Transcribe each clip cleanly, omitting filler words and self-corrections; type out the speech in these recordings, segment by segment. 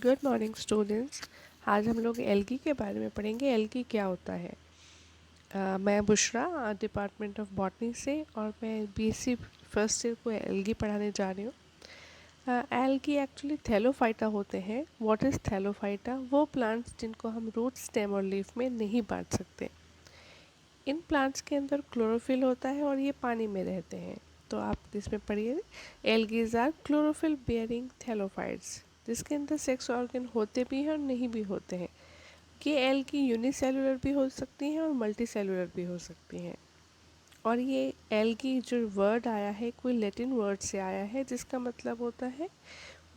Good morning students. आज हम लोग एल्गी के बारे में पढ़ेंगे। एल्गी क्या होता है। मैं बुशरा डिपार्टमेंट ऑफ बॉटनी से और मैं बीएससी फर्स्ट ईयर को एल्गी पढ़ाने जा रही हूँ। एल्गी एक्चुअली थैलोफाइटा होते हैं। What is Thallophyta? वो प्लांट्स जिनको हम रूट, स्टेम और लीफ में नहीं बांट सकते। इन प्लांट्स के अंदर क्लोरोफिल होता है और ये पानी में रहते हैं। तो आप इसमें पढ़िए, algae are chlorophyll bearing thallophytes, जिसके अंदर सेक्स ऑर्गन होते भी हैं और नहीं भी होते हैं। ये एल्गी यूनिसेलुलर भी हो सकती हैं और मल्टी सेलुलर भी हो सकती हैं। और ये एल्गी जो वर्ड आया है कोई लैटिन वर्ड से आया है, जिसका मतलब होता है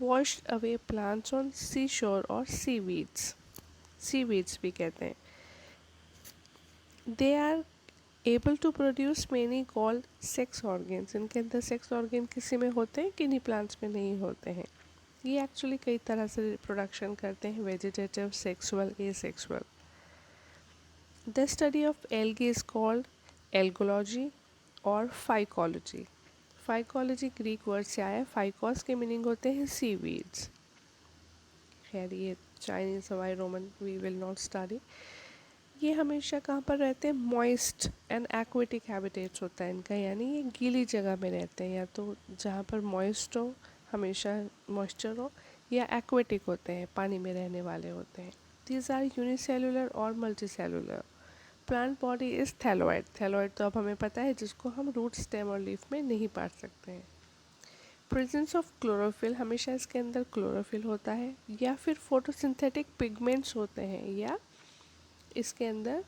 washed away plants on sea shore और सी वीड्स भी कहते हैं। They are able to produce many called sex organs. इनके अंदर सेक्स ऑर्गेन किसी में होते हैं, किन्हीं प्लांट्स में नहीं होते हैं। ये एक्चुअली कई तरह से रिप्रोडक्शन करते हैं, vegetative, sexual, asexual. The study of algae is called algology और फाइकोलॉजी। फाइकोलॉजी ग्रीक वर्ड से आया है। फाइकोस के मीनिंग होते हैं सी वीड्स। खैर ये Chinese, Hawaii, Roman we will not study. ये हमेशा कहाँ पर रहते हैं? मॉइस्ट एंड एक्वेटिक हैबिटेट्स होता है इनका, यानी ये गीली जगह में रहते हैं, या तो जहाँ पर मॉइस्ट हो, हमेशा मॉइस्चर हो, या एक्वेटिक होते हैं, पानी में रहने वाले होते हैं। दीज आर यूनिसेलुलर और multi cellular. Plant body is thalloid. Thalloid तो अब हमें पता है, जिसको हम रूट, स्टेम और लीफ में नहीं बांट सकते हैं। प्रेजेंस ऑफ क्लोरोफिल, हमेशा इसके अंदर क्लोरोफिल होता है, या फिर फोटोसिंथेटिक पिगमेंट्स होते हैं, या इसके अंदर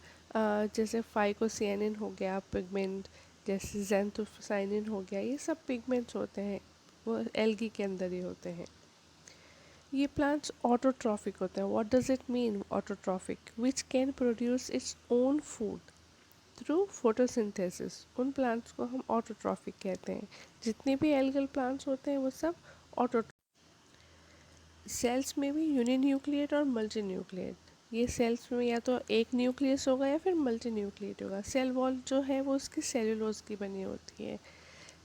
जैसे फाइकोसियानिन हो गया पिगमेंट, जैसे ज़ैंथोसाइनिन हो गया, ये सब पिगमेंट्स होते हैं, वो एल्गी के अंदर ही होते हैं। ये प्लांट्स ऑटोट्रॉफिक होते हैं। What does it mean autotrophic? Which can produce its own food through photosynthesis. उन प्लांट्स को हम ऑटोट्रॉफिक कहते हैं। जितने भी एल्गल प्लांट्स होते हैं वो सब ऑटो सेल्स में भी यूनिन्यूक्लिएट और मल्टी न्यूक्लिएट। ये सेल्स में या तो एक न्यूक्लियस होगा या फिर मल्टी न्यूक्लिएट होगा। सेल वॉल जो है वो उसकी सेलुलोज की बनी होती है।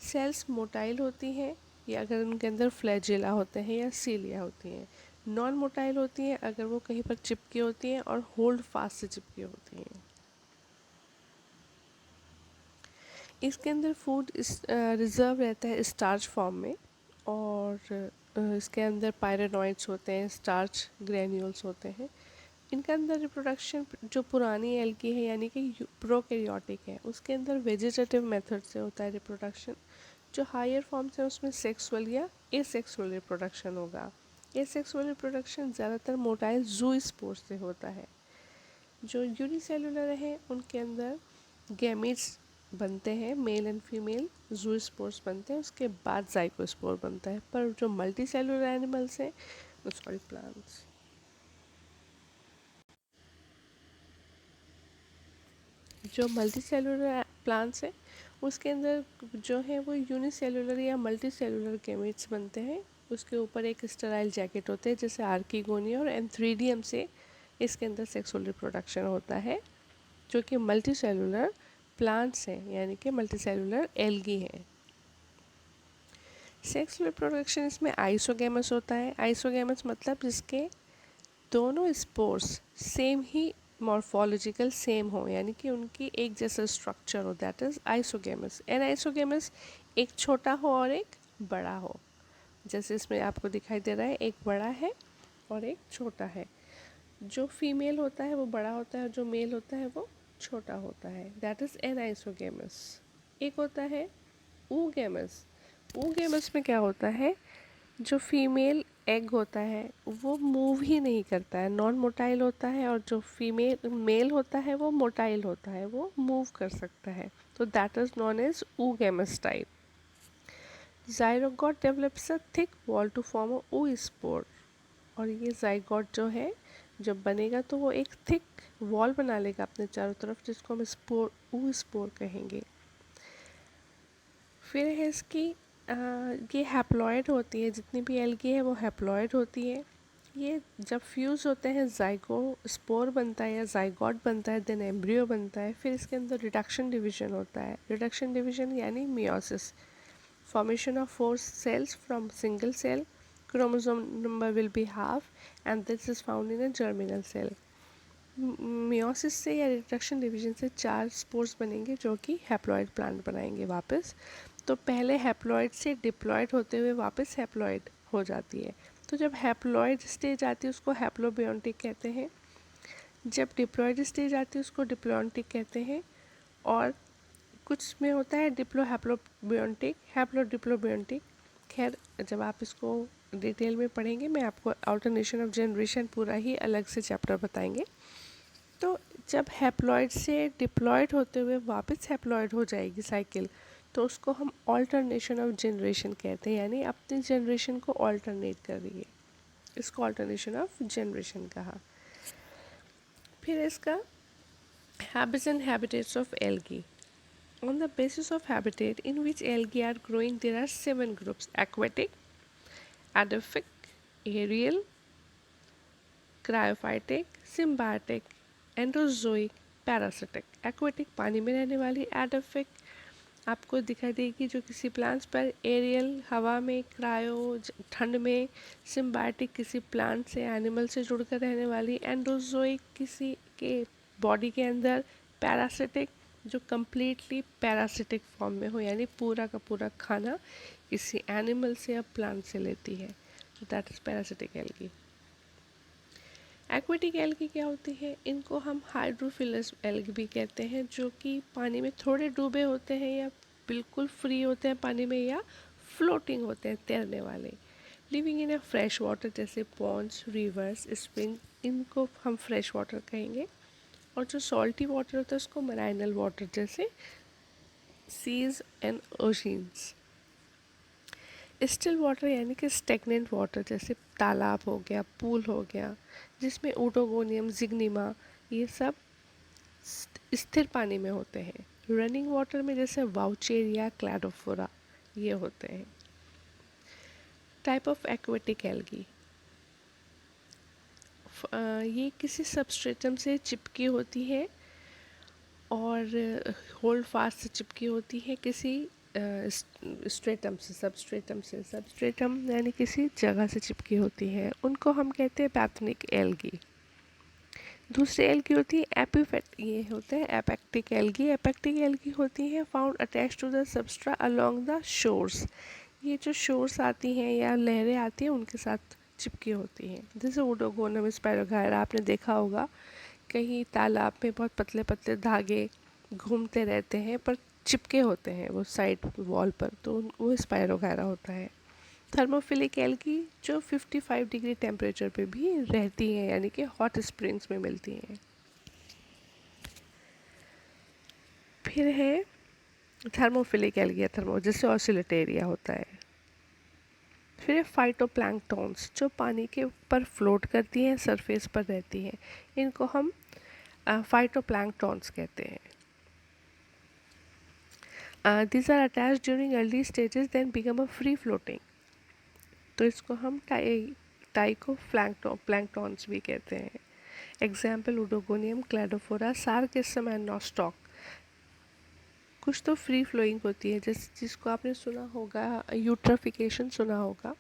सेल्स मोटाइल होती हैं या अगर उनके अंदर फ्लैजिला होते हैं, या सीलिया होती हैं। नॉन मोटाइल होती हैं अगर वो कहीं पर चिपकी होती हैं और होल्ड फास्ट से चिपकी होती हैं। इसके अंदर फूड रिजर्व रहता है स्टार्च फॉर्म में, और इसके अंदर पायरेनॉइड्स होते हैं, स्टार्च ग्रैन्यूल्स होते हैं। इनके अंदर रिप्रोडक्शन जो पुरानी एल्गी है यानी कि प्रोकैरियोटिक है, उसके अंदर वेजिटेटिव मेथड से होता है रिप्रोडक्शन। जो हायर फॉर्म्स है उसमें सेक्सुअल या एसेक्सुअल रिप्रोडक्शन होगा। एसेक्सुअल रिप्रोडक्शन ज़्यादातर मोटाइल ज़ूस्पोर से होता है। जो यूनिसेलुलर है उनके अंदर गैमीट्स बनते हैं, मेल एंड फीमेल ज़ूस्पोर्स बनते हैं, उसके बाद जाइगोस्पोर बनता है। पर जो मल्टी सेलुलर एनिमल्स हैं, सॉरी प्लांट्स, जो मल्टी सेलुलर प्लांट्स हैं उसके अंदर जो है वो यूनिसेलुलर या मल्टी सेलुलर गैमीट्स बनते हैं। उसके ऊपर एक स्टेराइल जैकेट होते हैं, जैसे आर्किगोनिया और एंथ्रीडियम से इसके अंदर सेक्सुअल रिप्रोडक्शन होता है, जो कि मल्टी सेलुलर प्लांट्स हैं, यानी कि मल्टी सेलुलर एल्गी हैं। सेक्स रिप्रोडक्शन इसमें आइसोगैमस होता है। आइसोगैमस मतलब जिसके दोनों स्पोर्स सेम ही मॉर्फोलॉजिकल सेम हो, यानी कि उनकी एक जैसा स्ट्रक्चर हो, that is isogamous. Anisogamous एक छोटा हो और एक बड़ा हो, जैसे इसमें आपको दिखाई दे रहा है, एक बड़ा है और एक छोटा है। जो फीमेल होता है वो बड़ा होता है और जो मेल होता है वो छोटा होता है, दैट इज एन आइसोगैमस। एक होता है ऊगैमस। ऊगैमस में क्या होता है, जो फीमेल एग होता है वो मूव ही नहीं करता है, नॉन मोटाइल होता है, और जो फीमेल मेल होता है वो मोटाइल होता है, वो मूव कर सकता है। तो that is known as oogamous type. Zygote develops a thick wall to form a oospore। और ये ज़ाइगोट जो है जब बनेगा तो वो एक थिक वॉल बना लेगा अपने चारों तरफ, जिसको हम स्पोर oospore कहेंगे। फिर है इसकी ये हैप्लॉइड होती है, जितनी भी एल्गी है वो हैप्लॉइड होती है। ये जब फ्यूज़ होते हैं ज़ाइगो स्पोर बनता है या ज़ाइगोट बनता है, देन एम्ब्रियो बनता है। फिर इसके अंदर रिडक्शन डिवीजन होता है। रिडक्शन डिवीजन यानी meiosis, formation of 4 cells from single cell, chromosome number will be half, and this is found in a germinal cell. Meiosis से या रिडक्शन डिवीजन से 4 स्पोर्स बनेंगे जो कि हैप्लॉइड प्लांट बनाएंगे वापस। तो पहले हैप्लॉइड से डिप्लॉइड होते हुए वापस हैप्लॉइड हो जाती है। तो जब हैप्लॉइड स्टेज आती है उसको हैप्लोबियोटिक कहते हैं, जब डिप्लॉइड स्टेज आती है उसको डिप्लॉन्टिक कहते हैं, और कुछ में होता है डिप्लो हैप्लोबियोटिक, हैप्लो डिप्लोबियोटिक। खैर जब आप इसको डिटेल में पढ़ेंगे मैं आपको अल्टरनेशन ऑफ जनरेशन पूरा ही अलग से चैप्टर बताएंगे। तो जब हैप्लॉइड से डिप्लॉयड होते हुए वापस हैप्लॉइड हो जाएगी साइकिल, तो उसको हम ऑल्टरनेशन ऑफ जनरेशन कहते हैं, यानी अपनी जनरेशन को ऑल्टरनेट कर रही है, इसको ऑल्टरनेशन ऑफ जनरेशन कहा। फिर इसका habits and habitats of algae. On the basis of habitat in which algae are growing, there are 7 groups: aquatic, adaphic, aerial, cryophytic, symbiotic, endozoic, parasitic. Aquatic पानी में रहने वाली, एडोफिक आपको दिखाई देगी जो किसी प्लांट्स पर, एरियल हवा में, क्रायो ठंड में, सिम्बायोटिक किसी प्लांट से एनिमल से जुड़कर रहने वाली, एंडोजोइक किसी के बॉडी के अंदर, पैरासिटिक जो कम्प्लीटली पैरासिटिक फॉर्म में हो, यानी पूरा का पूरा खाना किसी एनिमल से या प्लांट से लेती है, तो that is parasitic algae. Aquatic algae क्या होती है? इनको हम हाइड्रोफिलस एल्गी भी कहते हैं, जो कि पानी में थोड़े डूबे होते हैं या बिल्कुल फ्री होते हैं पानी में, या फ्लोटिंग होते हैं, तैरने वाले। Living in a fresh water, जैसे पॉन्ड्स, रिवर्स, स्प्रिंग, इनको हम फ्रेश वाटर कहेंगे। और जो सॉल्टी वाटर होता है उसको मराइनल वाटर, जैसे seas and oceans. Still water यानी कि स्टेगनेंट वाटर, जैसे तालाब हो गया, पूल हो गया, जिसमें ओटोगोनियम, जिग्निमा, ये सब स्थिर पानी में होते हैं। रनिंग वाटर में जैसे वाउचेरिया, क्लैडोफोरा, ये होते हैं। टाइप ऑफ एक्वेटिक एल्गी, ये किसी सबस्ट्रेटम से चिपकी होती है और होल्ड फास्ट से चिपकी होती है किसी स्ट्रेटम से, सबस्ट्रेटम से। सबस्ट्रेटम यानी किसी जगह से चिपकी होती है, उनको हम कहते हैं पैथनिक एल्गी। दूसरी एल्गी होती है एपिफेट, ये होते हैं एपेक्टिक एल्गी। एपेक्टिक एल्गी होती है found attached to the substrate along the shores, ये जो शोर्स आती हैं या लहरें आती हैं उनके साथ चिपकी होती हैं। जैसे ओडोगोनम स्पायरोगायरा आपने देखा होगा, कहीं तालाब में बहुत पतले पतले धागे घूमते रहते हैं पर चिपके होते हैं वो साइड वॉल पर, तो वो स्पायरोगायरा होता है। थर्मोफिलिक एल्गी जो 55 डिग्री टेम्परेचर पे भी रहती हैं, यानी कि हॉट स्प्रिंग्स में मिलती हैं। फिर है थर्मोफिलिक एल्गी, जिससे ऑसिलेटेरिया होता है। फिर है फाइटोप्लैंक्टॉन्स, जो पानी के ऊपर फ्लोट करती हैं, सरफेस पर रहती हैं, इनको हम फाइटोप्लैंक्टॉन्स कहते हैं। These are attached during early stages then become a free floating, तो इसको हम टाइको प्लैंक्टॉन्स भी कहते हैं। Example oedogonium, cladophora, sargassum and nostoc. कुछ तो फ्री फ्लोइंग होती है, जिसको आपने सुना होगा, यूट्रोफिकेशन सुना होगा।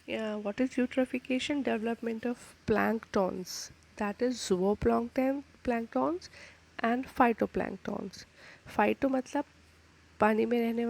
What is eutrophication? Development of planktons, that is zooplanktons and phytoplanktons. Phyto मतलब पानी में रहने